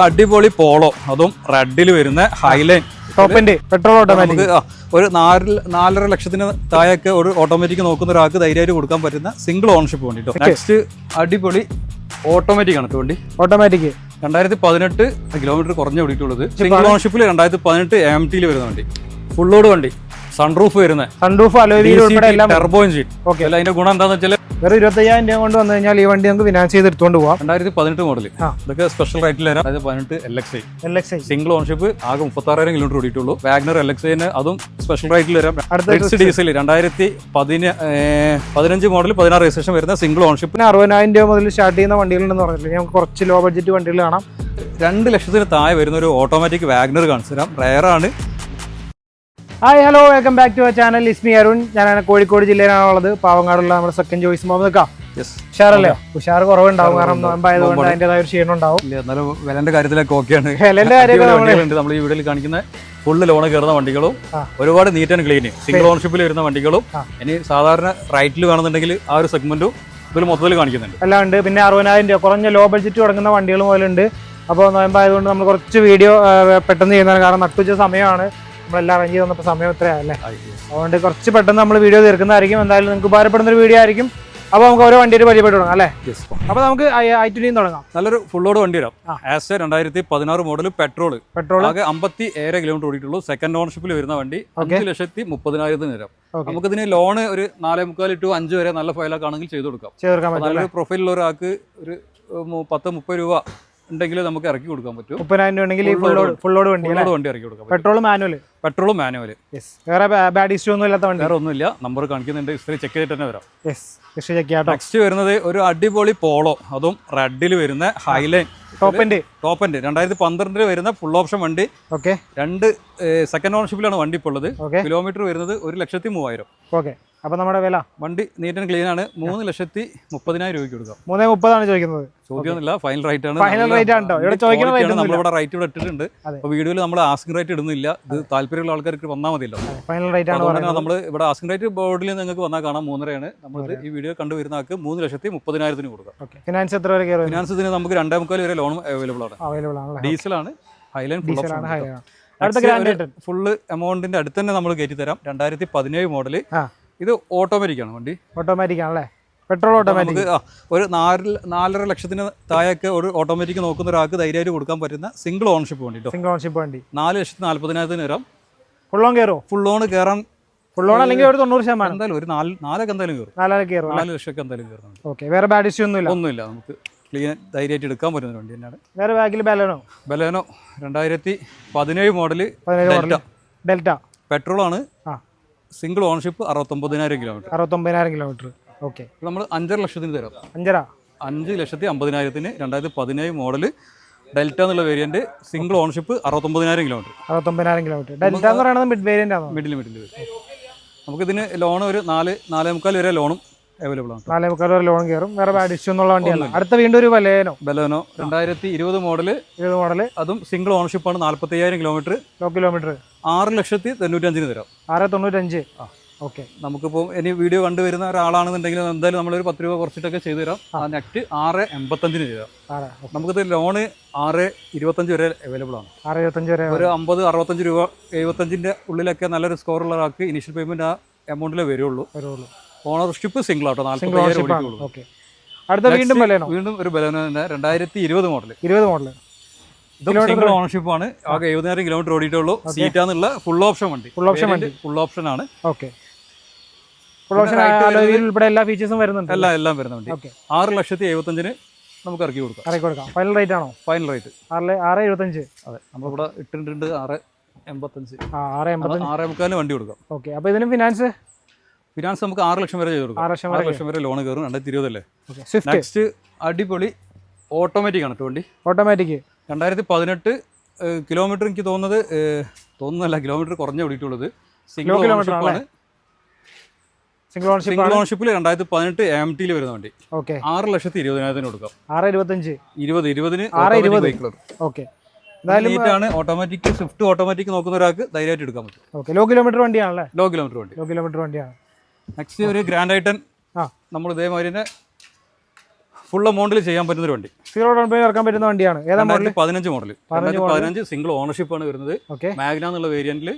അടിപൊളി പോളോ, അതും റെഡിൽ വരുന്ന ഹൈലൈൻ ടോപ്പിന്റെ പെട്രോൾ ഓട്ടോമാറ്റിക്. ഒരു 4.5 ലക്ഷത്തിന് താഴെയൊക്കെ ഒരു ഓട്ടോമാറ്റിക് നോക്കുന്ന ഒരാൾക്ക് ധൈര്യമായിട്ട് കൊടുക്കാൻ പറ്റുന്ന സിംഗിൾ ഓണർഷിപ്പ് വണ്ടി. നെക്സ്റ്റ് അടിപൊളി ഓട്ടോമാറ്റിക് ആണ് വണ്ടി. ഓട്ടോമാറ്റിക് 2018 കിലോമീറ്റർ കുറഞ്ഞ ഓടിയിട്ടുള്ളത്. സിംഗിൾ ഓണർഷിപ്പിൽ 2018 AMT വരുന്ന വണ്ടി. ഫുൾ ലോഡ് വണ്ടി, സൺറൂഫ് വരുന്ന ടർബോ എഞ്ചിൻ. അതിന്റെ ഗുണം എന്താണെന്ന് വെച്ചാൽ വെറും 25,000 രൂപ കൊണ്ട് വന്നു കഴിഞ്ഞാൽ ഈ വണ്ടി നമുക്ക് ഫിനാൻസ് ചെയ്ത് എടുത്തുകൊണ്ട് പോവാം. 2018 മോഡൽ. ഇതൊക്കെ സ്പെഷ്യൽ റൈറ്റിൽ വരാം. 18 LXi സിംഗിൾ ഓണർഷിപ്പ്, ആകെ 36,000 കിലോമീറ്റർ ഓടിയിട്ടുള്ളൂ. വാഗ്നർ LXi അതും സ്പെഷ്യൽ റൈറ്റിൽ വരാം. ഡീസൽ 2015 മോഡൽ 16 രജിസ്ട്രേഷൻ വരുന്ന സിംഗിൾ ഓണർഷിപ്പ്. 60,000 രൂപ മുതൽ സ്റ്റാർട്ട് ചെയ്യുന്ന വണ്ടികളുണ്ടെന്ന് പറഞ്ഞില്ല. നമുക്ക് കുറച്ച് ലോ ബഡ്ജറ്റ് വണ്ടികൾ കാണാം. 2 ലക്ഷത്തിന് താഴെ വരുന്ന ഒരു ഓട്ടോമാറ്റിക് വാഗ്നർ കാണിച്ചു തരാം. റയറാണ്. Hi hello, welcome back to our channel. Is me Arun. ഞാൻ കോഴിക്കോട് ജില്ലയിലാണുള്ളത്. പാവങ്ങാടുള്ള നമ്മുടെ സെക്കൻഡ് ചോയ്സ് മുഹമ്മദ്. ഉഷാറല്ലേ? ഉഷാർ കുറവുണ്ടാവും, കാരണം നോമ്പായതുകൊണ്ട് അതിൻ്റെതായ ഒരു ക്ഷീണമുണ്ടാവും. വിലന്റെ കാര്യത്തിലൊക്കെ ഓക്കെയാണ്. വിലന്റെ കാര്യമൊക്കെ നമ്മൾ ഈ വീഡിയോയിൽ കാണിക്കുന്ന ഫുള്ള് ലോണ് കയറുന്ന വണ്ടികളും ഒരുപാട് നീറ്റ് ആൻഡ് ക്ലീൻ സിംഗിൾ ഓണർഷിപ്പിൽ വരുന്ന വണ്ടികളും ഇനി സാധാരണ റൈറ്റിൽ കാണുന്നുണ്ടെങ്കിൽ ആ ഒരു സെഗ്മെന്റും ഇതിൽ മൊത്തത്തിൽ കാണിക്കുന്നുണ്ട്. എല്ലാം ഉണ്ട്. പിന്നെ 60,000 രൂപ കുറഞ്ഞ ലോ ബഡ്ജറ്റ് തുടങ്ങുന്ന വണ്ടികൾ മുതലുണ്ട്. അപ്പോൾ നോയമ്പായതുകൊണ്ട് നമ്മൾ കുറച്ച് വീഡിയോ പെട്ടെന്ന് ചെയ്യുന്നതാണ്, കാരണം നട്ടുച്ച സമയമാണ്. നമ്മളെല്ലാം അറേഞ്ച് ചെയ്ത് വന്നപ്പോൾ സമയം ഇത്രയല്ലേ, അതുകൊണ്ട് കുറച്ച് പെട്ടെന്ന് നമ്മൾ വീഡിയോ തീർക്കുന്നതായിരിക്കും. എന്തായാലും നിങ്ങൾക്ക് ഉപകാരപ്പെടുന്ന ഒരു വീഡിയോ ആയിരിക്കും. അപ്പോൾ നമുക്ക് ഓരോ വണ്ടിയായിട്ട് പരിചയപ്പെട്ടു തുടങ്ങാം അല്ലേ? അപ്പോൾ നമുക്ക് i20 തുടങ്ങാം. നല്ലൊരു ഫുൾ ലോഡ് വണ്ടി വരാം. ആസ് 2016 മോഡൽ പെട്രോൾ ആകെ 57 കിലോമീറ്റർ ഓടിയിട്ടുള്ളൂ. സെക്കൻഡ് ഓണർഷിപ്പിൽ വരുന്ന വണ്ടി 5,30,000 വരാം. നമുക്കിതിന് ലോണ് ഒരു 4.25 to 5 വരെ നല്ല ഫയലൊക്കെ ആണെങ്കിൽ ചെയ്ത് കൊടുക്കാം. നല്ലൊരു പ്രൊഫൈലുള്ള ഒരാൾക്ക് ഒരു 10-30 രൂപ ഉണ്ടെങ്കിൽ നമുക്ക് ഇറക്കി കൊടുക്കാൻ പറ്റും. 30,000 ഉണ്ടെങ്കിൽ ഫുൾ ലോഡ് വണ്ടി ഇറക്കി കൊടുക്കാം. പെട്രോളും മാനുവൽ. വേറെ ബാഡ് ഇഷ്യൂ ഒന്നും ഇല്ലാത്ത വണ്ടി. വേറെ ഒന്നുമില്ല. നമ്പർ കാണിക്കുന്നുണ്ട്, ഹിസ്റ്ററി ചെക്ക് ചെയ്തിട്ട് തന്നെ വരാം. നെക്സ്റ്റ് വരുന്നത് ഒരു അടിപൊളി പോളോ, അതും റെഡിൽ വരുന്ന ഹൈലൈൻ ടോപ്പിന്റെ 2012 വരുന്ന ഫുൾ ഓപ്ഷൻ വണ്ടി. 2 സെക്കൻഡ് ഓണർഷിപ്പിലാണ് വണ്ടി ഇപ്പോൾ ഉള്ളത്. കിലോമീറ്റർ വരുന്നത് 1,03,000. അപ്പൊ നമ്മുടെ വില വണ്ടി നീറ്റ് ആൻഡ് ക്ലീൻ ആണ്. 3,30,000 രൂപയ്ക്ക് കൊടുക്കാം. 3.30 ചോദിക്കുന്നത്. ചോദ്യമൊന്നുമില്ല, ഫൈനൽ റേറ്റ് ആണ്. നമ്മളിവിടെ റേറ്റ് ഇവിടെ ഇട്ടിട്ടുണ്ട്. അപ്പൊ വീഡിയോയിൽ നമ്മൾ ആസ്കിംഗ് റേറ്റ് ഇടുന്നില്ല. ഇത് താല്പര്യമുള്ള ആൾക്കാർക്ക് വന്നാൽ മതിയല്ലോ. ഫൈനൽ റേറ്റ് ആണ്. നമ്മൾ ഇവിടെ ആസ്കിംഗ് റേറ്റ് ബോർഡിൽ നിങ്ങൾക്ക് വന്നാൽ കാണാം 3.5 നമ്മൾ ഈ വീഡിയോ കണ്ടുവരുന്ന ആൾക്ക് 3,30,000 കൊടുക്കാം. ഫിനാൻസ് എത്ര വരെ? ഫിനാൻസ് ഇതിന് നമുക്ക് 2.25 വരെ ലോൺ അവൈലബിൾ ആണ്. ഡീസലാണ്, ഹൈലൈൻ ഫുള്ള് എമൗണ്ടിന്റെ അടുത്ത് തന്നെ നമ്മൾ കയറ്റി തരാം. 2017 മോഡല്. ഇത് ഓട്ടോമാറ്റിക് ആണ് വണ്ടി. ഓട്ടോമാറ്റിക് ആണല്ലേ? Petrol automatic. ഒരു 4.5 ലക്ഷത്തിന് താഴെയൊക്കെ ഒരു ഓട്ടോമാറ്റിക് നോക്കുന്ന ഒരാൾക്ക് ധൈര്യമായിട്ട് കൊടുക്കാൻ പറ്റുന്ന സിംഗിൾ ഓണർഷിപ്പ് വണ്ടി. സിംഗിൾ ഓണർഷിപ്പ് വണ്ടി 4,40,000 വരാം. ഫുൾ ലോൺ കയറും. ഫുൾ ലോൺ കയറാൻ ഫുൾ ലോൺ അല്ലെങ്കിൽ ഒരു 90% എന്തായാലും ഒരു 4 എന്തായാലും കയറും. 4 ലക്ഷമൊക്കെ എന്തായാലും കയറുന്നുണ്ട്. വേറെ ബാഡ് ഇഷ്യൂ ഒന്നുമില്ല. നമുക്ക് ക്ലീൻ ധൈര്യമായിട്ട് എടുക്കാൻ പറ്റുന്ന വണ്ടി തന്നെയാണ്. വേറെ ബാക്കിൽ ബലേനോ 2017 മോഡല് ഡെൽറ്റ പെട്രോൾ ആണ്. Single ownership 69,000 kilometre. 69,000 കിലോമീറ്റർ. നമ്മൾ 5.5 ലക്ഷത്തിന് തരാം. 5,50,000 2017 മോഡല് ഡെൽറ്റ എന്നുള്ള variant. Single ownership 69,000 kilometre. 69,000 kilometre. Delta എന്ന് പറയുന്നത് മിഡ് വേരിയന്റ് ആണ്. മിഡിൽ നമുക്കിതിന് ലോൺ ഒരു 4.25 വരെ ലോണും അവൈലബിൾ ആണ്. 4.25 വരെ ലോൺ കയറും. വേറെ ബാഡ് ഇഷ്യൂ എന്നുള്ള വണ്ടിയാണ്. അടുത്ത വീണ്ടും ഒരു ബലേനോ 2020 മോഡല്. അതും സിംഗിൾ ഓണർഷിപ്പ് ആണ്. 45,000 കിലോമീറ്റർ. 6,95,000 തരാം. 6.95. നമുക്കിപ്പോൾ ഇനി വീഡിയോ കണ്ടുവരുന്ന ഒരാളാണെന്നുണ്ടെങ്കിൽ എന്തായാലും നമ്മളൊരു 10 രൂപ കുറച്ചിട്ടൊക്കെ ചെയ്തു തരാം. ആ നെറ്റ് 6.85 തരാം. നമുക്കിത് ലോണ് 6.25 വരെ അവൈലബിൾ ആണ്. 6.25 വരെ ഒരു 50, 65 രൂപ 75ന്റെ ഉള്ളിലൊക്കെ നല്ലൊരു സ്കോർ ഉള്ള ഒരാൾക്ക് ഇനീഷ്യൽ പേയ്മെന്റ് ആ എമൗണ്ടിലേ വരുള്ളൂ. ഓണർഷിപ്പ് സിംഗിൾ ആട്ടോ. 45,000. അടുത്ത വീണ്ടും ഒരു ബലേനോ തന്നെ 2020 മോഡൽ. സിംഗിൾ ഓണർഷിപ്പ് ആണ്. ആകെ 70,000 കിലോമീറ്റർ ഓടിയിട്ടുള്ളൂ. സീറ്റാന്നുള്ള ഫുൾ ഓപ്ഷൻ വണ്ടി. ഫുൾ ഓപ്ഷൻ ആണ്. എല്ലാ ഫീച്ചേഴ്സും വരുന്നുണ്ട്. എല്ലാം വരുന്ന വണ്ടി. 6,75,000 നമുക്ക് ഇറക്കി കൊടുക്കാം. ഫൈനൽ റേറ്റ് ആണോ? Final rate 6.75. അതെ, നമ്മളിവിടെ ഇട്ടിട്ടുണ്ട് 6.85. 6.85 വണ്ടി കൊടുക്കാം. അപ്പൊ ഇതിന് ഫിനാൻസ് നമുക്ക് 6 ലക്ഷം വരെ ചെയ്ത് കൊടുക്കാം. 6 ലക്ഷം വരെ ലോൺ കയറും. 2020 അല്ലേ? നെക്സ്റ്റ് അടിപൊളി ഓട്ടോമാറ്റിക് ആണ് വണ്ടി. ഓട്ടോമാറ്റിക് 2018 കിലോമീറ്റർ എനിക്ക് തോന്നുന്നല്ല, കിലോമീറ്റർ കുറഞ്ഞ ഓടിയിട്ടുള്ളത്. സിംഗിൾ ഓണർഷിപ്പിൽ 2018 AMT വരുന്ന വണ്ടി. 6,20,000 കൊടുക്കാം. 20 ആണ്. ഓട്ടോമാറ്റിക് സ്വിഫ്റ്റ് ഓട്ടോമാറ്റിക് നോക്കുന്ന ഒരാൾക്ക് ധൈര്യമായിട്ട് എടുക്കാൻ പറ്റും. ലോ കിലോമീറ്റർ വണ്ടിയാണല്ലേ? ലോ കിലോമീറ്റർ വണ്ടിയാണ്. നെക്സ്റ്റ് ഒരു ഗ്രാൻഡ് ഐറ്റൻ. നമ്മൾ ഇതേമാതിരി തന്നെ ഫുൾ എമൗണ്ടിൽ ചെയ്യാൻ പറ്റുന്ന ഒരു വണ്ടി. സീറോ ഡൗൺ പേയ്മെന്റ് ഇറക്കാൻ പറ്റുന്ന വണ്ടിയാണ്. ഏതാ മോഡൽ? 15 മോഡൽ. 15 സിംഗിൾ ഓണർഷിപ്പ് ആണ് വരുന്നത്. മാഗ്ന എന്നുള്ള വേരിയന്റിൽ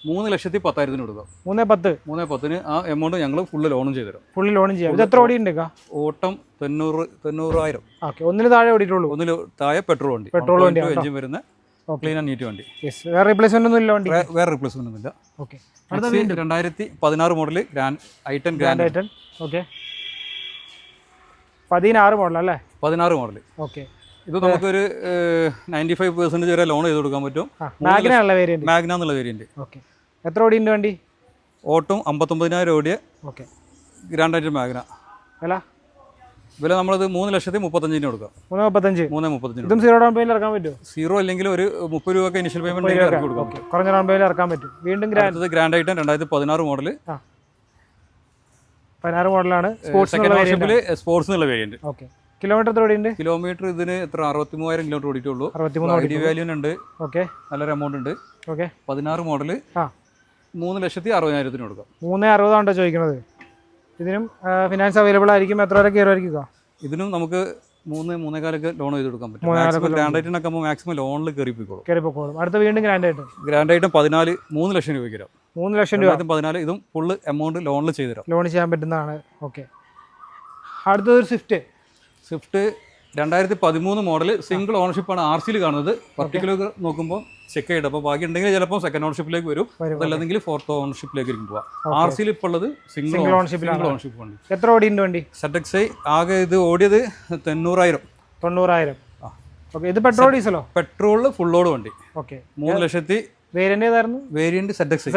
3,10,000 കൊടുക്കാം. 3,10,000 ആ എമൗണ്ട് ഞങ്ങൾ ഫുള്ള് ലോണും ചെയ്തു തരാം. ഫുള്ള് ലോണും ചെയ്യാം. ഇത് എത്ര ഓടി ഉണ്ട്? ഓട്ടം 90,000. ഒന്നിന് താഴെ ഓടിയിട്ടുള്ളൂ. ഒന്നിന് താഴെ പെട്രോൾ വണ്ടി. പെട്രോൾ വണ്ടി എഞ്ചിൻ വരുന്ന ക്ലീൻ ആൻഡ് നീറ്റ് വണ്ടി. വേറെ റീപ്ലേസ്മെന്റ് ഒന്നും ഇല്ല വണ്ടി. വേറെ റീപ്ലേസ്മെന്റ് ഒന്നും ഇല്ല. 2016 മോഡൽ i10 ഗ്രാൻഡ് ഐറ്റൻ. 16 മോഡൽ അല്ലേ? 16 മോഡൽ. ഇത് നമുക്കൊരു 95% വരെ ലോൺ ചെയ്ത് കൊടുക്കാൻ പറ്റും. മാഗ്ന എന്നുള്ള വേരിയന്റ്. എത്ര ഓടിയുണ്ട് വണ്ടി? ഓട്ടം 59,000 ഓടിയ ഗ്രാൻഡ് ഐറ്റൻ മാഗ്ന. വില നമ്മളത് 3,35,000 കൊടുക്കാം. 3,35,000. ഇതും സീറോ ഡൗൺ പേയ്മെന്റ് ഇറക്കാൻ പറ്റും? സീറോ അല്ലെങ്കിൽ ഒരു 30 രൂപ ഇനിഷ്യൽ പേയ്മെന്റ് ഇറക്കി കൊടുക്കാം. കുറഞ്ഞ ഡൗൺ പേയ്മെന്റ് ഇറക്കാൻ പറ്റും. വീണ്ടും ഗ്രാൻഡ് ഐറ്റൻ 2016 മോഡൽ. 16 മോഡലാണ്. സ്പോർട്സ് എന്നുള്ള വേരിയന്റ്. കിലോമീറ്റർ എത്ര ഓടിയുണ്ട്? കിലോമീറ്റർ ഇതിന് എത്ര 63,000 കിലോമീറ്റർ ഓടിയിട്ടുള്ളൂ. ഐഡി വാല്യൂ ഉണ്ട്. നല്ലൊരു എമൗണ്ട് ഉണ്ട്. 16 മോഡൽ 3,60,000 കൊടുക്കാം. 3,60 ആണോ ചോദിക്കുന്നത്? ഇതിനും ഫിനാൻസ് അവൈലബിൾ ആയിരിക്കും. എത്ര വരെ കയറുമായിരിക്കും? ഇതിനും നമുക്ക് 3,4 ലോൺ ചെയ്ത് കൊടുക്കാൻ പറ്റും. ഗ്രാൻഡ് ഐറ്റൻ ഒക്കെ മാക്സിമം ലോണിൽ കയറിപ്പോയിക്കോളും. അടുത്ത വീണ്ടും ഗ്രാൻഡ് ഐറ്റൻ 3 ലക്ഷം രൂപയ്ക്ക് തരാം. 3 ലക്ഷം രൂപ 14. ഇതും ഫുള്ള് എമൗണ്ട് ലോണിൽ ചെയ്ത് തരാം. ലോൺ ചെയ്യാൻ പറ്റുന്നതാണ്. അടുത്തൊരു സ്വിഫ്റ്റ് 2013 മോഡൽ സിംഗിൾ ഓണർഷിപ്പാണ് RC കാണുന്നത്. പർട്ടിക്കുലർ നോക്കുമ്പോൾ ചെക്ക് ചെയ്തിട്ട് അപ്പോൾ ബാക്കി ഉണ്ടെങ്കിൽ ചിലപ്പോൾ സെക്കൻഡ് ഓണർഷിപ്പിലേക്ക് വരും. അതല്ലെങ്കിൽ 4th ഓണർഷിപ്പിലേക്ക് പോവാം. RC ഇപ്പോൾ ഉള്ളത് സിംഗിൾ ഓണർഷിപ്പ് വണ്ടി. എത്ര ഓടിയുണ്ട് വണ്ടി? ZXi ആകെ ഇത് ഓടിയത് 90,000. ഇത് പെട്രോൾ ഡീസലോ? പെട്രോളിൽ ഫുൾ ലോഡ് വണ്ടി. 3 ലക്ഷത്തി വേരിയന്റ് ZXi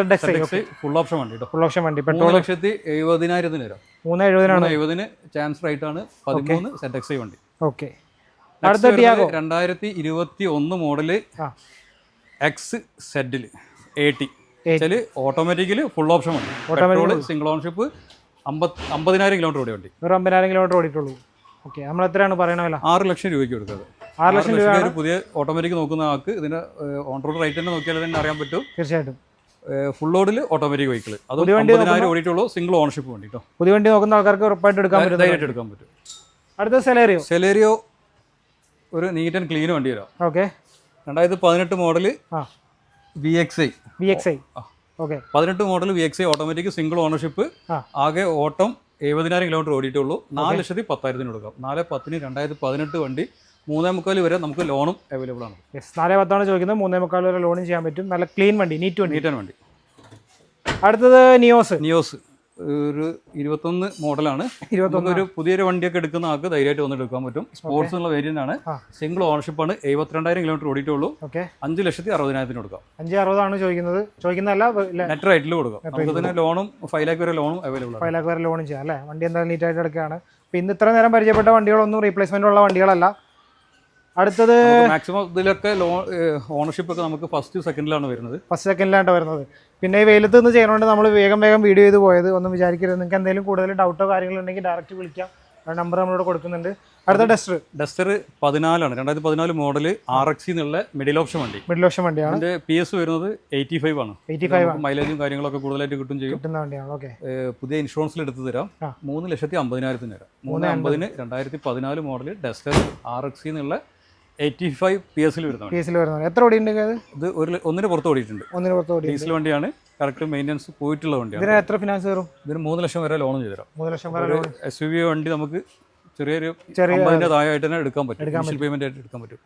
ഫുൾ ഓപ്ഷൻ വണ്ടി. ഫുൾ ഓപ്ഷൻ വണ്ടി. പെട്രോൾ 3,70,000 വരാം. 3,70,000 ചാൻസ് റൈറ്റ് ആണ്. 13 ZXi വണ്ടി. അടുത്ത 2021 model XZ 80 automatically full option വണ്ടി. പെട്രോൾ സിംഗിൾ ഓണർഷിപ്പ് 50,000 കിലോമീറ്റർ ഓടിയ വണ്ടി. 50,000 കിലോമീറ്റർ ഓടിയിട്ടുള്ളൂ. നമ്മൾ എത്രയാണ് പറയണ വില? 6 ലക്ഷം രൂപയ്ക്ക് കൊടുക്കുന്നത്. 6 ലക്ഷം രൂപ. പുതിയ ഓട്ടോമാറ്റിക് നോക്കുന്ന ആൾക്ക് ഇതിന്റെ ഓൺ റോഡ് റേറ്റ് തന്നെ നോക്കിയാൽ തന്നെ അറിയാൻ പറ്റും. തീർച്ചയായിട്ടും. ഫുൾ ലോഡിൽ ഓട്ടോമാറ്റിക് വെഹിക്കിൾ. അത് 50,000 ഓടിയിട്ടുള്ളൂ. സിംഗിൾ ഓണർഷിപ്പ് വണ്ടി. പുതിയ വണ്ടി നോക്കുന്ന ആൾക്കാർക്ക് ഉറപ്പായിട്ട് എടുക്കാൻ പറ്റും. അടുത്ത സെലേറിയോ ഒരു നീറ്റ് ആൻഡ് ക്ലീൻ വണ്ടി വരാം. 2018 model VXi. 18 model VXi automatic single ownership. ആകെ ഓട്ടം 70,000 കിലോമീറ്റർ ഓടിയിട്ടുള്ളൂ. 4,10,000 കൊടുക്കാം. 4,10,000 2018 വണ്ടി. 3,45 വരെ നമുക്ക് ലോണും അവൈലബിൾ ആണ്. 4,10 ചോദിക്കുന്നത്. 3,45 വരെ ലോണും ചെയ്യാൻ പറ്റും. നല്ല ക്ലീൻ വണ്ടി, നീറ്റ് വണ്ടി. അടുത്തത് നിയോസ് ഒരു 21 മോഡലാണ്. ഒരു പുതിയൊരു വണ്ടിയൊക്കെ എടുക്കുന്ന ആൾക്ക് ധൈര്യമായിട്ട് വന്നിട്ട് എടുക്കാൻ പറ്റും. സ്പോർട്സ് എന്നുള്ള വേരിയന്റ് ആണ്. സിംഗിൾ ഓണർഷിപ്പ് ആണ്. 72,000 കിലോമീറ്റർ ഓടിയിട്ടുള്ളൂ. 5,60,000 കൊടുക്കാം. 5,60 ആണ് ചോദിക്കുന്നതല്ല. നെറ്റ് റേറ്റിൽ കൊടുക്കാം. നമുക്ക് ഇതിന് ലോണും 5 lakh വരെ ലോണും അവൈലബിൾ ആണ്. 5 lakh വരെ ലോണും ചെയ്യാം അല്ലേ? വണ്ടി എന്തായാലും നീറ്റ് ആയിട്ട് എടുക്കുകയാണ്. ഇന്ന് ഇത്ര നേരം പരിചയപ്പെട്ട വണ്ടികളൊന്നും റീപ്ലേസ്മെന്റ് ഉള്ള വണ്ടികളല്ല. അടുത്തത് മാക്സിമം ഇതിലൊക്കെ ഓണർഷിപ്പ് ഒക്കെ നമുക്ക് ഫസ്റ്റ് സെക്കൻഡിലാണ് വരുന്നത്. പിന്നെ ഈ വെയിലത്ത് നിന്ന് ചെയ്യുന്നതുകൊണ്ട് നമ്മൾ വേഗം വീഡിയോ ചെയ്ത് പോയത്. ഒന്നും വിചാരിക്കരുത്. നിങ്ങൾക്ക് എന്തെങ്കിലും കൂടുതൽ ഡൗട്ടോ കാര്യങ്ങളോ ഉണ്ടെങ്കിൽ ഡയറക്റ്റ് വിളിക്കാം. നമ്പർ നമ്മളിവിടെ കൊടുക്കുന്നുണ്ട്. അടുത്ത ഡസ്റ്റർ 14 2014 മോഡൽ RXi എന്നുള്ള മിഡിൽ ഓപ്ഷൻ വണ്ടിയാണ്. അതിന്റെ PS വരുന്നത് 85 ആണ്. മൈലേജും കാര്യങ്ങളൊക്കെ കൂടുതലായിട്ട് കിട്ടും ചെയ്യും. പുതിയ ഇൻഷുറൻസിൽ എടുത്തു തരാം. 3,50,000 തരാം. 3,50,000 2014 മോഡൽ ഡസ്റ്റർ RXi എന്നുള്ള 85 PS വരുന്നത്. എത്ര ഓടിയുണ്ട്? ഇത് ഒന്നിന് പുറത്ത് ഓടിയിട്ടുണ്ട്. ഡീസൽ വണ്ടിയാണ്. കറക്റ്റ് മെയിൻ്റെനൻസ് പോയിട്ടുള്ള വണ്ടിയാണ്. ഇതിന് എത്ര ഫിനാൻസ് കയറും? ഇതിന് 3 ലക്ഷം വരെ ലോൺ ചെയ്തു തരാം. 3 ലക്ഷം വരെ SUV വണ്ടി നമുക്ക് ചെറിയ 50,000 താഴെയായിട്ട് തന്നെ എടുക്കാൻ പറ്റും. പേയ്മെന്റ് ആയിട്ട് എടുക്കാൻ പറ്റും.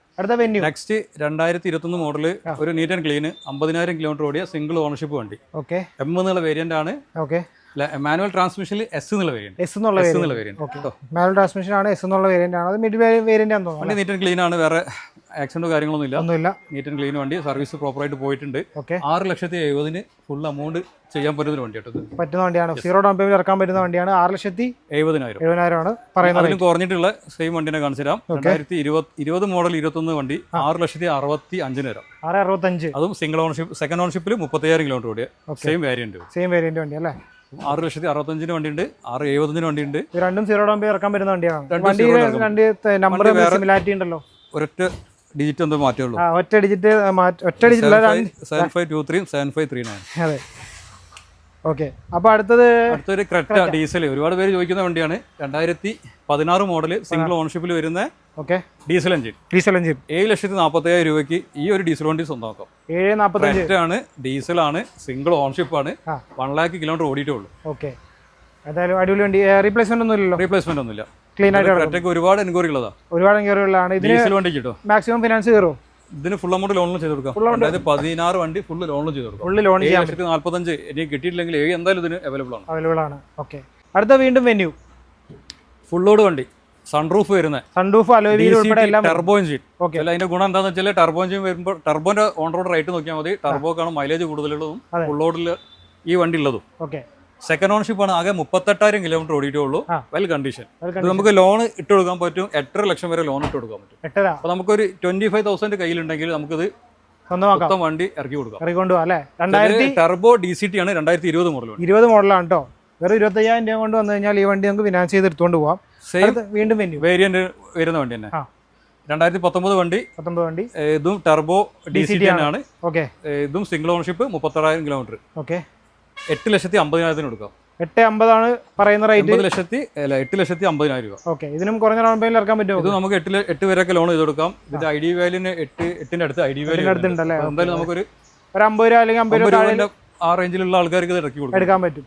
നെക്സ്റ്റ് 2021 മോഡൽ ഒരു നീറ്റ് ആൻഡ് ക്ലീൻ 50,000 കിലോമീറ്റർ ഓടിയ സിംഗിൾ ഓണർഷിപ്പ് വണ്ടി. M എന്നുള്ള വേരിയന്റ് ആണ്. മാനുവൽ ട്രാൻസ്മിഷനിൽ S എന്നുള്ള വേരിയന്റ്. മാനുവൽ ട്രാൻസ്മിഷൻ ആണ്. S എന്നുള്ള വേരിയന്റ് ആണ്. അത് മിഡ് വേരിയന്റ് ആണെന്ന് തോന്നുന്നു. വണ്ടി നീറ്റ് ആൻഡ് ക്ലീൻ ആണ്. വേറെ ആക്സിഡന്റോ കാര്യങ്ങളൊന്നുമില്ല. നീറ്റ് ആൻഡ് ക്ലീൻ വണ്ടി. സർവീസ് പ്രോപ്പറായിട്ട് പോയിട്ടുണ്ട്. 6,70,000 ഫുൾ എമൗണ്ട് ചെയ്യാൻ പറ്റുന്ന വണ്ടിയാണ്. സീറോ ഡൗൺ പേയ്മെന്റ് ഇറക്കാൻ പറ്റുന്ന വണ്ടിയാണ്. 6,70,000 ആണ് പറയുന്നത്. അതിലും കുറഞ്ഞിട്ടുള്ള സെയിം വണ്ടിനെ കാണിച്ചു തരാം. 2020 മോഡൽ 21 വണ്ടി 6,65,000 തരാം. 6,65. അതും സിംഗിൾ ഓണർഷിപ്പ്. സെക്കൻഡ് ഓണർഷിപ്പിൽ 30,000 കിലോമീറ്റർ ഓടിയ സെയിം വേരിയന്റ് വണ്ടി അല്ലേ? 6,65,000 വണ്ടിയുണ്ട്. 6,70,000 വണ്ടിയുണ്ട്. രണ്ടും സീറോ ഡൗൺ പേ ഇറക്കാൻ പറ്റുന്ന വണ്ടിയാണ്. നമ്പർ സിമിലാരിറ്റി ഉണ്ടല്ലോ. ഒരൊറ്റ ഡിജിറ്റ് എന്തോ മാറ്റമുള്ളൂ. ഒറ്റ ഡിജിറ്റ് 7523 7539. അതെ. ഓക്കെ. അപ്പോൾ അടുത്തൊരു ക്രെറ്റ ഡീസൽ, ഒരുപാട് പേര് ചോദിക്കുന്ന വണ്ടിയാണ്. 2016 മോഡൽ സിംഗിൾ ഓണർഷിപ്പിൽ വരുന്ന ഡീസൽ എഞ്ചിൻ 7,45,000 രൂപയ്ക്ക് ഈ ഒരു ഡീസൽ വണ്ടി സ്വന്തമാക്കാം. 7,45 ആണ്, ഡീസലാണ്, സിംഗിൾ ഓണർഷിപ്പ് ആണ്, 1 ലക്ഷം കിലോമീറ്റർ ഓടിയിട്ടേ ഉള്ളൂ. ഓക്കെ. ഏതായാലും അടിപൊളി വണ്ടി. റീപ്ലേസ്മെന്റ് ഒന്നുമില്ലല്ലോ? റീപ്ലേസ്മെന്റ് ഒന്നുമില്ല. ക്ലീൻ ആയിട്ട് ഒരുപാട് എൻക്വയറി ഉള്ളതാണ്. ഒരുപാട് എൻക്വയറികളാണ്. ഡീസൽ വണ്ടി കിട്ടോ മാക്സിമം ഫിനാൻസ് കയറുമോ? ഇതിന് ഫുൾ അമൗണ്ട് ലോണിലും ചെയ്ത് കൊടുക്കാം. അതായത് 16 വണ്ടി ഫുൾ ലോണിലും ചെയ്ത് കൊടുക്കാം. 7,45,000 എനിക്ക് കിട്ടിയിട്ടില്ലെങ്കിൽ എന്തായാലും ഇതിന് അവൈലബിൾ ആണ്. ഓക്കെ. അടുത്ത വീണ്ടും വെന്യൂ ഫുൾ ലോഡ് വണ്ടി, സൺറൂഫ് വരുന്നത്, ടർബോ എഞ്ചിൻ. അതിന്റെ ഗുണം എന്താണെന്ന് വെച്ചാൽ ടർബോ എഞ്ചിൻ വരുമ്പോൾ ടർബോന്റെ ഓൺ റോഡ് റേറ്റ് നോക്കിയാൽ മതി. ടർബോക്കാണ് മൈലേജ് കൂടുതലുള്ളതും ഫുൾ ലോഡിൽ ഈ വണ്ടി ഉള്ളതും. സെക്കൻഡ് ഓണർഷിപ്പ് ആണ്. ആകെ 38,000 കിലോമീറ്റർ ഓടിയിട്ടേ ഉള്ളൂ. Well condition. നമുക്ക് ലോൺ ഇട്ട് കൊടുക്കാൻ പറ്റും. 8.5 ലക്ഷം വരെ ലോൺ ഇട്ട് കൊടുക്കാൻ പറ്റും. അപ്പോൾ നമുക്കൊരു 25,000 കയ്യിലുണ്ടെങ്കിൽ നമുക്കിത് മൊത്തം വണ്ടി ഇറക്കി കൊടുക്കാം. ടർബോ DCT ആണ്, 2020 മോഡൽ. 20 മോഡലാണ് കേട്ടോ. വെറും 25,000 രൂപ കൊണ്ട് വന്നു കഴിഞ്ഞാൽ ഈ വണ്ടി നമുക്ക് ഫിനാൻസ് ചെയ്ത് എടുത്തുകൊണ്ട് പോകാം. വീണ്ടും വേരിയന്റ് വരുന്ന വണ്ടി തന്നെ. 2019 വണ്ടി. ഇതും ടർബോ DCT ആണ്. ഇതും സിംഗിൾ ഓണർഷിപ്പ്, 36,000 കിലോമീറ്റർ. 8,50,000 കൊടുക്കാം. 8,50 പറയുന്ന റേറ്റ്. 8,50,000 രൂപ. ഓക്കെ. ഇതിനും കുറഞ്ഞ ലോൺ പേയിൽ ഇറക്കാൻ പറ്റുമോ? ഇത് നമുക്ക് 8 വരെയൊക്കെ ലോൺ ചെയ്ത് കൊടുക്കാം. ഇത് ID വാല്യൂന് 8ന്റെ അടുത്ത് ID വാല്യൂ ഉണ്ടല്ലേ? എന്തായാലും നമുക്കൊരു 50 രൂപ അല്ലെങ്കിൽ 50 രൂപ ആ റേഞ്ചിലുള്ള ആൾക്കാർക്ക് ഇത് ഇറക്കി കൊടുക്കാം, എടുക്കാൻ പറ്റും.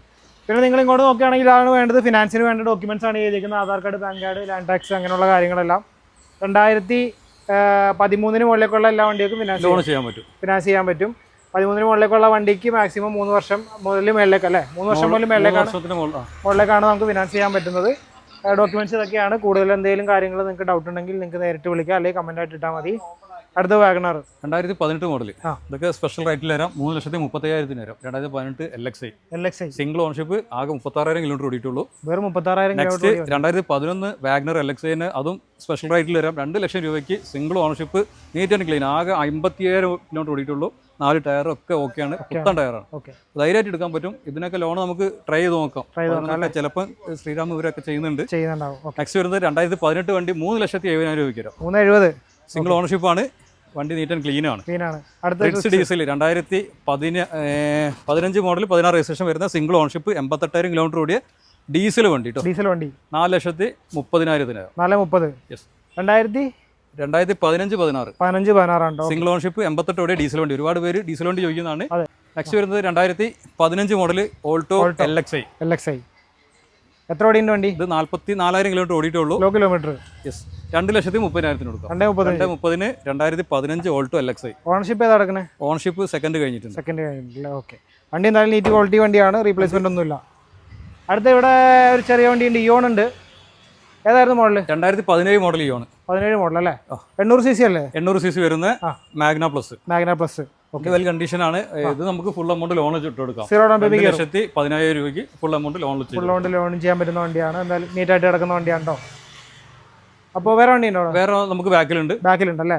പിന്നെ നിങ്ങൾ ഇങ്ങോട്ട് നോക്കുകയാണെങ്കിൽ ആണ് വേണ്ടത്. ഫിനാൻസിന് വേണ്ട ഡോക്യുമെന്റ്സ് ആണ് ചെയ്തിരിക്കുന്നത്. Aadhaar card, pan card, land tax, അങ്ങനെയുള്ള കാര്യങ്ങളെല്ലാം. 2013 മുകളിലേക്കുള്ള എല്ലാ വണ്ടികൾക്കും ഫിനാൻസ് ചെയ്യാൻ പറ്റും. 13 മുകളിലേക്കുള്ള വണ്ടിക്ക് മാക്സിമം 3 വർഷം മുതൽ മേളിലേക്ക്, അല്ലേ? 3 വർഷം മുതൽ മുകളിലേക്കാണ് നമുക്ക് ഫിനാൻസ് ചെയ്യാൻ പറ്റുന്നത്. ഡോക്യുമെന്റ്സ് ഇതൊക്കെയാണ്. കൂടുതൽ എന്തെങ്കിലും കാര്യങ്ങൾ നിങ്ങൾക്ക് ഡൗട്ട് ഉണ്ടെങ്കിൽ നിങ്ങൾക്ക് നേരിട്ട് വിളിക്കുക, അല്ലെങ്കിൽ കമന്റ് ആയിട്ട് ഇട്ടാൽ മതി. അടുത്ത വാഗണർ 2018 മോഡൽ. ഇതൊക്കെ സ്പെഷ്യൽ റേറ്റിൽ വരാം. 3,30,000 വരാം. 2018 LXI സിംഗിൾ ഓണർഷിപ്പ്, ആകെ 36,000 കിലോമീറ്റർ ഓടിയിട്ടുള്ളൂ. വെറും 36,000 നെക്സ്റ്റ് 2011 വാഗ്നർ LXI അതും സ്പെഷ്യൽ റേറ്റിൽ വരാം. 2 ലക്ഷം രൂപയ്ക്ക് single ownership, neat and clean, ആകെ 57,000 കിലോമീറ്റർ ഓടിയിട്ടുള്ളൂ. 4 ടയറും ഒക്കെ ഓക്കെയാണ്, പുത്തൻ ടയറാണ്. ധൈര്യമായിട്ട് എടുക്കാൻ പറ്റും. ഇതിനൊക്കെ ലോൺ നമുക്ക് ട്രൈ ചെയ്ത് നോക്കാം. ചിലപ്പോൾ ശ്രീറാം ഇവരൊക്കെ ചെയ്യുന്നുണ്ട്. നെക്സ്റ്റ് വരുന്നത് 2018 വണ്ടി, 3,70,000 രൂപയ്ക്ക് വരാം. 370 സിംഗിൾ ഓണർഷിപ്പ് ആണ്. വണ്ടി നീറ്റ് ആൻഡ് ക്ലീൻ ആണ്. ഡീസൽ 2015 മോഡൽ, 16 രജിസ്ട്രേഷൻ വരുന്ന സിംഗിൾ ഓണർഷിപ്പ്, 88,000 കിലോമീറ്റർ ഓടിയ ഡീസൽ വണ്ടി. 4,30,000. 2015-16 സിംഗിൾ ഓണർഷിപ്പ്, 88 ഓടിയ ഡീസൽ വണ്ടി. ഒരുപാട് പേര് ഡീസൽ വണ്ടി ചോദിക്കുന്നതാണ്. നെക്സ്റ്റ് വരുന്നത് 2015 മോഡൽ ഓൾട്ടോ LXI. എത്ര ഓടിയുണ്ട് വണ്ടി? ഇത് 44,000 കിലോമീറ്റർ ഓടിയിട്ടുള്ളൂ. Low kilometre. 2,30,000 കൊടുക്കാം. 2,30,000 2015 ഓൾട്ടോ LXI. ഓണർഷിപ്പ് ഏതാ നടക്കുന്നത്? ഓണർഷിപ്പ് സെക്കൻഡ് കഴിഞ്ഞിട്ടുണ്ട്. ഓക്കെ. വണ്ടി എന്തായാലും നീറ്റ് ക്വാളിറ്റി വണ്ടിയാണ്. റീപ്ലേസ്മെന്റ് ഒന്നുമില്ല. അടുത്ത ഇവിടെ ഒരു ചെറിയ വണ്ടി ഉണ്ട്, ഇയോൺ ഉണ്ട്. ഏതായിരുന്നു മോഡൽ? 2017 model Eon. 17 മോഡൽ അല്ലേ? 800cc അല്ലേ? 800cc വരുന്ന മാഗ്ന പ്ലസ്. വെൽ കണ്ടീഷൻ ആണ്. ഇത് നമുക്ക് ഫുൾ എമൗണ്ട് ലോൺ ഇട്ട് കൊടുക്കാം. 2,10,000 രൂപയ്ക്ക് ഫുൾ എമൗണ്ട് ലോൺ ചെയ്യാൻ പറ്റുന്ന വണ്ടിയാണ്. എന്തായാലും നീറ്റ് ആയിട്ട് കിടക്കുന്ന വണ്ടിയാണ് കേട്ടോ. അപ്പോൾ വേറെ വണ്ടി ഉണ്ടോ? വേറെ നമുക്ക് ബാക്കിലുണ്ട് അല്ലേ?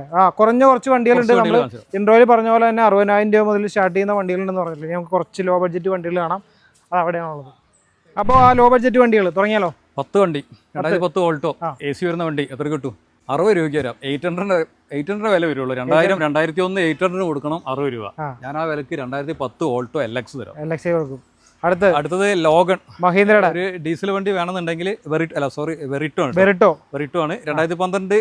കുറച്ച് വണ്ടികളുണ്ട്. നമ്മൾ ഇൻട്രോയിൽ പറഞ്ഞ പോലെ തന്നെ 60,000 രൂപ മുതൽ സ്റ്റാർട്ട് ചെയ്യുന്ന വണ്ടികളുണ്ടെന്ന് പറഞ്ഞില്ലേ? നമുക്ക് കുറച്ച് ലോ ബഡ്ജറ്റ് വണ്ടികൾ കാണാം. അത് അവിടെയാണുള്ളത്. അപ്പോൾ ആ ലോ ബഡ്ജറ്റ് വണ്ടികൾ തുടങ്ങിയാലോ? 10 വണ്ടി 2010 ഓൾട്ടോ AC വരുന്ന വണ്ടി എത്ര കിട്ടും? 60 രൂപയ്ക്ക് വരാം. 800 വില വരുള്ളൂ. 2000 2001 800 കൊടുക്കണം, 60 രൂപ. ഞാൻ ആ വിലക്ക് 2010 ഓൾട്ടോ LX തരാം. അടുത്തത് ലോഗൺ, മഹീന്ദ്രയുടെ ഒരു ഡീസൽ വണ്ടി വേണമെന്നുണ്ടെങ്കിൽ വെറിറ്റോ ആണ്. 2012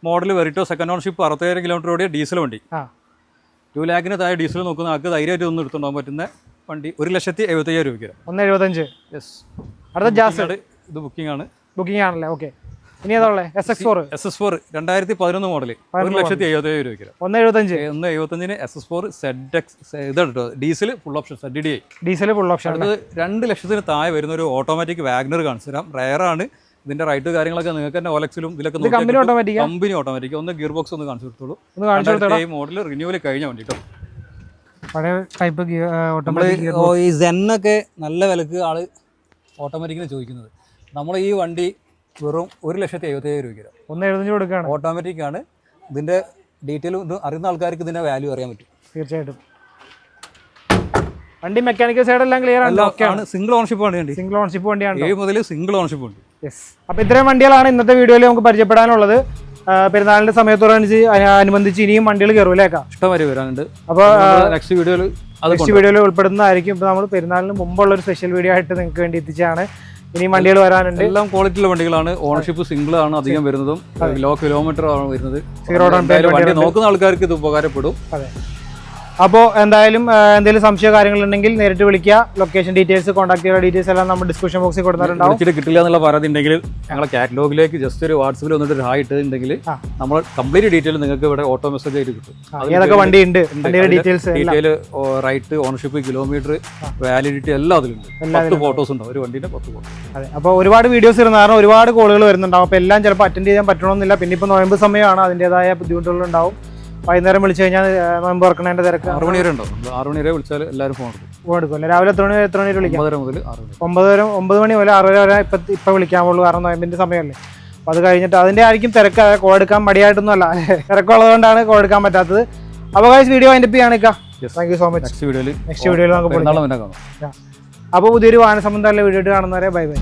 മോഡൽ വെറിറ്റോ, സെക്കൻഡ് ഓണർഷിപ്പ്, 60,000 കിലോമീറ്റർ ഓടിയ ഡീസൽ വണ്ടി. 2 ലാഖിന് താഴെ ഡീസൽ നോക്കുന്ന ആൾക്ക് ധൈര്യമായിട്ട് ഒന്നും എടുത്തുണ്ടാകാൻ പറ്റുന്ന വണ്ടി. 1,75,000 രൂപയ്ക്ക്. 1,75. അടുത്ത ജാസ്. ഇത് ബുക്കിംഗ് ആണല്ലേ? ഓക്കെ. ഇനി ഏതാ SS4 2011 മോഡൽ, 1,70,000 രൂപയ്ക്ക്. 1,75 SS4 ZX. ഇതാട്ടോ diesel full option. Diesel full option. അടുത്തത് 2 ലക്ഷത്തിന് താഴെ വരുന്ന ഒരു ഓട്ടോമാറ്റിക് വാഗ്നർ കാണിച്ചു തരാം. റയറാണ്. ഇതിന്റെ റൈറ്റ് കാര്യങ്ങളൊക്കെ നിങ്ങൾക്ക് തന്നെ OLX-ലും ഇതിലൊക്കെ കമ്പനി ഓട്ടോമാറ്റിക്. ഒന്ന് ഗിയർ ബോക്സ് ഒന്ന് കാണിച്ചു കൊടുത്തോളൂ. മോഡൽ റിന്യൂവൽ കഴിഞ്ഞ വണ്ടി കേട്ടോ. ഈ സെന്നൊക്കെ നല്ല വിലക്ക് ആള് ഓട്ടോമാറ്റിക്കിന് ചോദിക്കുന്നത്. നമ്മൾ ഈ വണ്ടി വെറും 1,70,000 രൂപയ്ക്ക്. 1,75 കൊടുക്കുകയാണ്. ഓട്ടോമാറ്റിക് ആണ്. ഇതിന്റെ ഡീറ്റെയിലും ഇത് അറിയുന്ന ആൾക്കാർക്ക് ഇതിന്റെ വാല്യൂ അറിയാൻ പറ്റും. തീർച്ചയായിട്ടും. വണ്ടി മെക്കാനിക്കൽ സൈഡ് എല്ലാം ക്ലിയർ ആണ്. സിംഗിൾ ഓണർഷിപ്പ് വണ്ടിയാണ്. 7 മുതൽ സിംഗിൾ ഓണർഷിപ്പ് ഉണ്ട്. അപ്പോൾ ഇത്രയും വണ്ടികളാണ് ഇന്നത്തെ വീഡിയോയിൽ നമുക്ക് പരിചയപ്പെടാനുള്ളത്. പെരുന്നാളിന്റെ സമയത്തോടനുബന്ധിച്ച് ഇനിയും വണ്ടികൾ കയറും അല്ലേ? ഇഷ്ടംവരെ വരാനുണ്ട്. അപ്പോൾ നെക്സ്റ്റ് വീഡിയോയിൽ ഉൾപ്പെടുന്നതായിരിക്കും. ഇപ്പോൾ നമ്മൾ പെരുന്നാളിന് മുമ്പുള്ള ഒരു സ്പെഷ്യൽ വീഡിയോ ആയിട്ട് നിങ്ങൾക്ക് വേണ്ടി എത്തിച്ചാണ്. ഇനിയും വണ്ടികൾ വരാനുണ്ട്. എല്ലാം ക്വാളിറ്റിയുള്ള വണ്ടികളാണ്. ഓണർഷിപ്പ് സിംഗിൾ ആണ് അധികം വരുന്നതും, ലോ കിലോമീറ്റർ ആണ് വരുന്നത്. വണ്ടി നോക്കുന്ന ആൾക്കാർക്ക് ഇത് ഉപകാരപ്പെടും. അതെ. അപ്പോൾ എന്തായാലും എന്തെങ്കിലും സംശയ കാര്യങ്ങളുണ്ടെങ്കിൽ നേരിട്ട് വിളിക്കുക. ലൊക്കേഷൻ ഡീറ്റെയിൽസ്, കോൺടാക്ട് ചെയ്യുന്ന ഡീറ്റെയിൽസ് എല്ലാം നമ്മൾ ഡിസ്ക്രിപ്ഷൻ ബോക്സിൽ കൊടുത്തിട്ടുണ്ടാവും. കിട്ടില്ല എന്നുള്ള പരാതി ഉണ്ടെങ്കിൽ ഞങ്ങളെ കാറ്റലോഗിലേക്ക് ജസ്റ്റ് ഒരു വാട്സപ്പിൽ വന്നിട്ട് ഒരു ഹായ് ഇട്ടുണ്ടെങ്കിൽ നമ്മൾ കംപ്ലീറ്റ് ഡീറ്റെയിൽ നിങ്ങൾക്ക് ഇവിടെ ഓട്ടോ മെസ്സേജ് ആയിട്ട് കിട്ടും. ഏതൊക്കെ വണ്ടി ഉണ്ട്, details, right, ownership, kilometre, validity എല്ലാം അതിലുണ്ട്. 10 ഫോട്ടോസ് ഉണ്ടാവും ഒരു വണ്ടിന്റെ 10 ഫോട്ടോ. അതെ. അപ്പോൾ ഒരുപാട് വീഡിയോസ് ഇരുന്ന കാരണം ഒരുപാട് കോളുകൾ വരുന്നുണ്ടാവും. അപ്പോൾ എല്ലാം ചിലപ്പോൾ അറ്റൻഡ് ചെയ്യാൻ പറ്റണമെന്നില്ല. പിന്നെ ഇപ്പോൾ നോയമ്പ് സമയമാണ്, അതിൻ്റെതായ ബുദ്ധിമുട്ടുകളുണ്ടാവും. വൈകുന്നേരം വിളിച്ചു കഴിഞ്ഞാൽ നോയമ്പ് തുറക്കണതിന്റെ തിരക്ക് 6 മണി വരെ ഉണ്ടാവും. 6 മണി വരെ വിളിച്ചാൽ എല്ലാവരും ഫോൺ എടുക്കും അല്ലേ? രാവിലെ എത്ര മണി വരെ വിളിക്കാം? 9 മുതൽ 6 മണി. 9 മണി മുതൽ 6 വരെ ഇപ്പം വിളിക്കാമുള്ളൂ. കാരണം നോയമ്പിന്റെ സമയമല്ലേ. അപ്പോൾ അത് കഴിഞ്ഞിട്ട് അതിന്റെ ആയിരിക്കും തിരക്ക്. കോൾ എടുക്കാൻ മടിയായിട്ടൊന്നും അല്ല, തിരക്കുള്ളതുകൊണ്ടാണ് കോൾ എടുക്കാൻ പറ്റാത്തത്. അപ്പോൾ ഗൈസ് വീഡിയോ അതിൻ്റെ ആണ്. Thank you so much. Next വീഡിയോയിൽ നമുക്ക് അപ്പോൾ പുതിയൊരു വാഹന സംബന്ധമായ വീഡിയോ കാണുന്നവരെ ബൈ ബൈ.